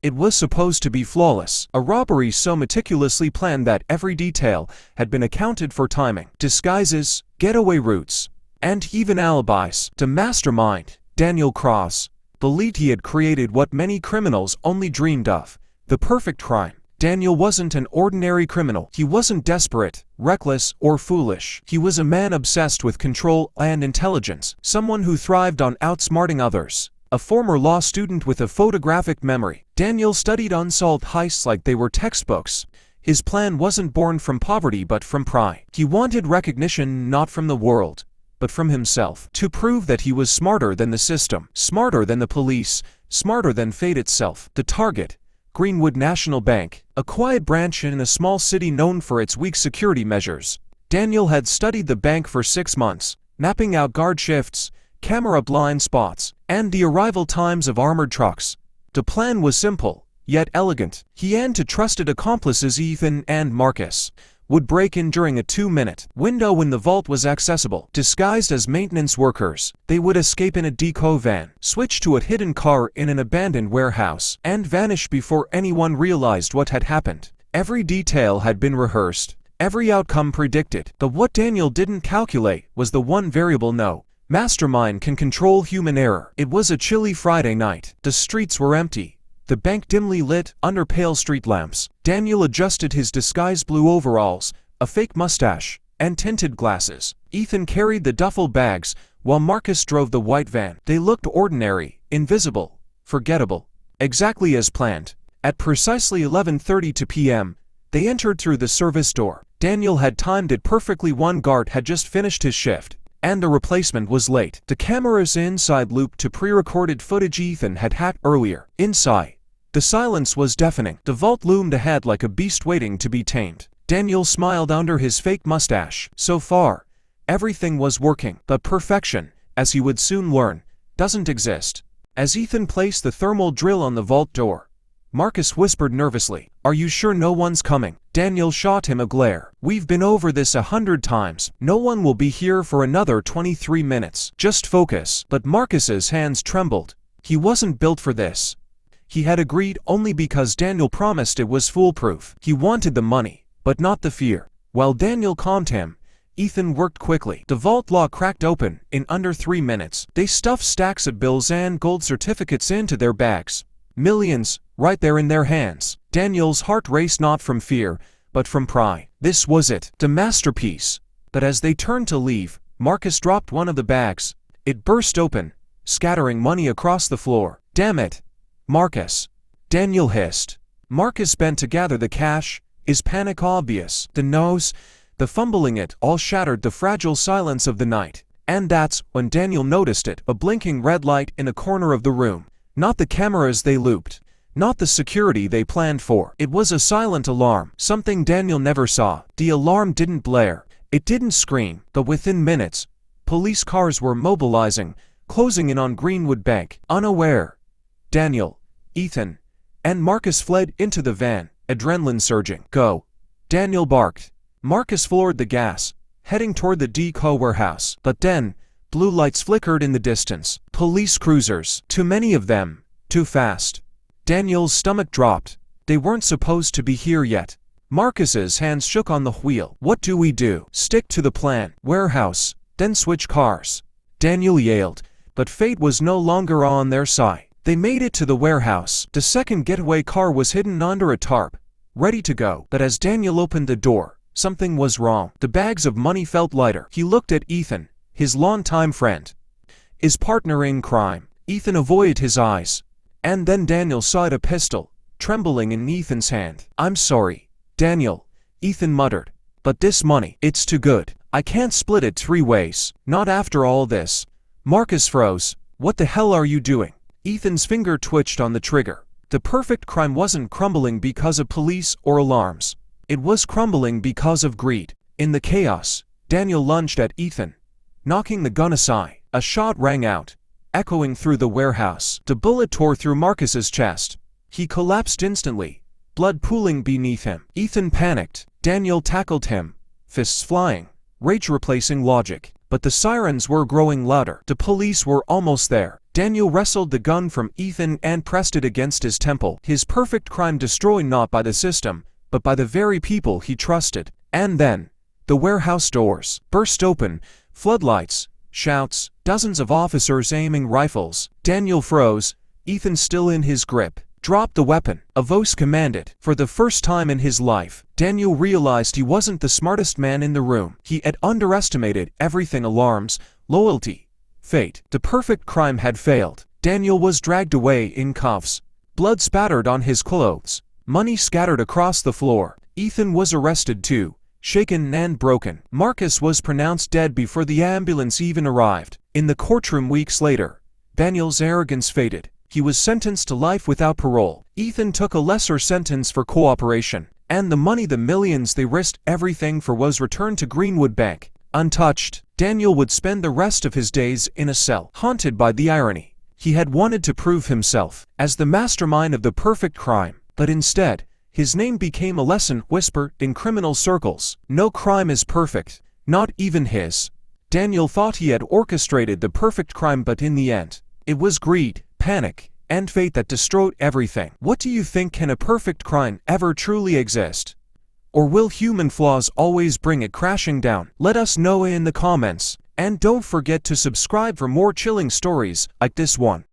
It was supposed to be flawless, a robbery so meticulously planned that every detail had been accounted for: timing, disguises, getaway routes, and even alibis. The mastermind, Daniel Cross, believed he had created what many criminals only dreamed of: the perfect crime. Daniel wasn't an ordinary criminal. He wasn't desperate, reckless, or foolish. He was a man obsessed with control and intelligence, someone who thrived on outsmarting others. A former law student with a photographic memory, Daniel studied unsolved heists like they were textbooks. His plan wasn't born from poverty but from pride. He wanted recognition not from the world, but from himself, to prove that he was smarter than the system, smarter than the police, smarter than fate itself. The target: Greenwood National Bank, a quiet branch in a small city known for its weak security measures. Daniel had studied the bank for 6 months, mapping out guard shifts, camera blind spots, and the arrival times of armored trucks. The plan was simple, yet elegant. He and two trusted accomplices, Ethan and Marcus, would break in during a 2-minute window when the vault was accessible. Disguised as maintenance workers, they would escape in a deco van, switch to a hidden car in an abandoned warehouse, and vanish before anyone realized what had happened. Every detail had been rehearsed, every outcome predicted. But what Daniel didn't calculate was the one variable: no mastermind can control human error. It was a chilly Friday night. The streets were empty, the bank dimly lit under pale street lamps. Daniel adjusted his disguised blue overalls, a fake mustache, and tinted glasses. Ethan carried the duffel bags, while Marcus drove the white van. They looked ordinary, invisible, forgettable. Exactly as planned, at precisely 11:32 p.m., they entered through the service door. Daniel had timed it perfectly. One guard had just finished his shift, and the replacement was late. The cameras inside looped to pre-recorded footage Ethan had hacked earlier. Inside, the silence was deafening. The vault loomed ahead like a beast waiting to be tamed. Daniel smiled under his fake mustache. So far, everything was working. But perfection, as he would soon learn, doesn't exist. As Ethan placed the thermal drill on the vault door, Marcus whispered nervously, "Are you sure no one's coming?" Daniel shot him a glare. "We've been over this 100 times. No one will be here for another 23 minutes. Just focus." But Marcus's hands trembled. He wasn't built for this. He had agreed only because Daniel promised it was foolproof. He wanted the money, but not the fear. While Daniel calmed him, Ethan worked quickly. The vault lock cracked open in under 3 minutes. They stuffed stacks of bills and gold certificates into their bags. Millions, right there in their hands. Daniel's heart raced, not from fear, but from pride. This was it, the masterpiece. But as they turned to leave, Marcus dropped one of the bags. It burst open, scattering money across the floor. "Damn it, Marcus," Daniel hissed. Marcus bent to gather the cash, his panic obvious. The nose, the fumbling, it all shattered the fragile silence of the night. And that's when Daniel noticed it, a blinking red light in a corner of the room. Not the cameras they looped, not the security they planned for. It was a silent alarm, something Daniel never saw. The alarm didn't blare, it didn't scream, but within minutes, police cars were mobilizing, closing in on Greenwood Bank. Unaware, Daniel, Ethan, and Marcus fled into the van, adrenaline surging. "Go," Daniel barked. Marcus floored the gas, heading toward the deco warehouse. But then, blue lights flickered in the distance. Police cruisers. Too many of them. Too fast. Daniel's stomach dropped. They weren't supposed to be here yet. Marcus's hands shook on the wheel. "What do we do?" "Stick to the plan. Warehouse, then switch cars," Daniel yelled. But fate was no longer on their side. They made it to the warehouse. The second getaway car was hidden under a tarp, ready to go. But as Daniel opened the door, something was wrong. The bags of money felt lighter. He looked at Ethan, his longtime friend, his partner in crime. Ethan avoided his eyes. And then Daniel saw a pistol, trembling in Ethan's hand. "I'm sorry, Daniel," Ethan muttered. "But this money, it's too good. I can't split it 3 ways. Not after all this." Marcus froze. "What the hell are you doing?" Ethan's finger twitched on the trigger. The perfect crime wasn't crumbling because of police or alarms. It was crumbling because of greed. In the chaos, Daniel lunged at Ethan, knocking the gun aside. A shot rang out, echoing through the warehouse. The bullet tore through Marcus's chest. He collapsed instantly, blood pooling beneath him. Ethan panicked. Daniel tackled him, fists flying, rage replacing logic. But the sirens were growing louder. The police were almost there. Daniel wrestled the gun from Ethan and pressed it against his temple. His perfect crime destroyed not by the system, but by the very people he trusted. And then, the warehouse doors burst open, floodlights, shouts, dozens of officers aiming rifles. Daniel froze, Ethan still in his grip. "Drop the weapon," a voice commanded. For the first time in his life, Daniel realized he wasn't the smartest man in the room. He had underestimated everything: alarms, loyalty, fate. The perfect crime had failed. Daniel was dragged away in cuffs. Blood spattered on his clothes. Money scattered across the floor. Ethan was arrested too, shaken and broken. Marcus was pronounced dead before the ambulance even arrived. In the courtroom weeks later, Daniel's arrogance faded. He was sentenced to life without parole. Ethan took a lesser sentence for cooperation, and the money, the millions they risked everything for, was returned to Greenwood Bank, untouched. Daniel would spend the rest of his days in a cell, haunted by the irony. He had wanted to prove himself as the mastermind of the perfect crime, but instead, his name became a lesson whispered in criminal circles. No crime is perfect, not even his. Daniel thought he had orchestrated the perfect crime, but in the end, it was greed, panic, and fate that destroyed everything. What do you think? Can a perfect crime ever truly exist? Or will human flaws always bring it crashing down? Let us know in the comments. And don't forget to subscribe for more chilling stories like this one.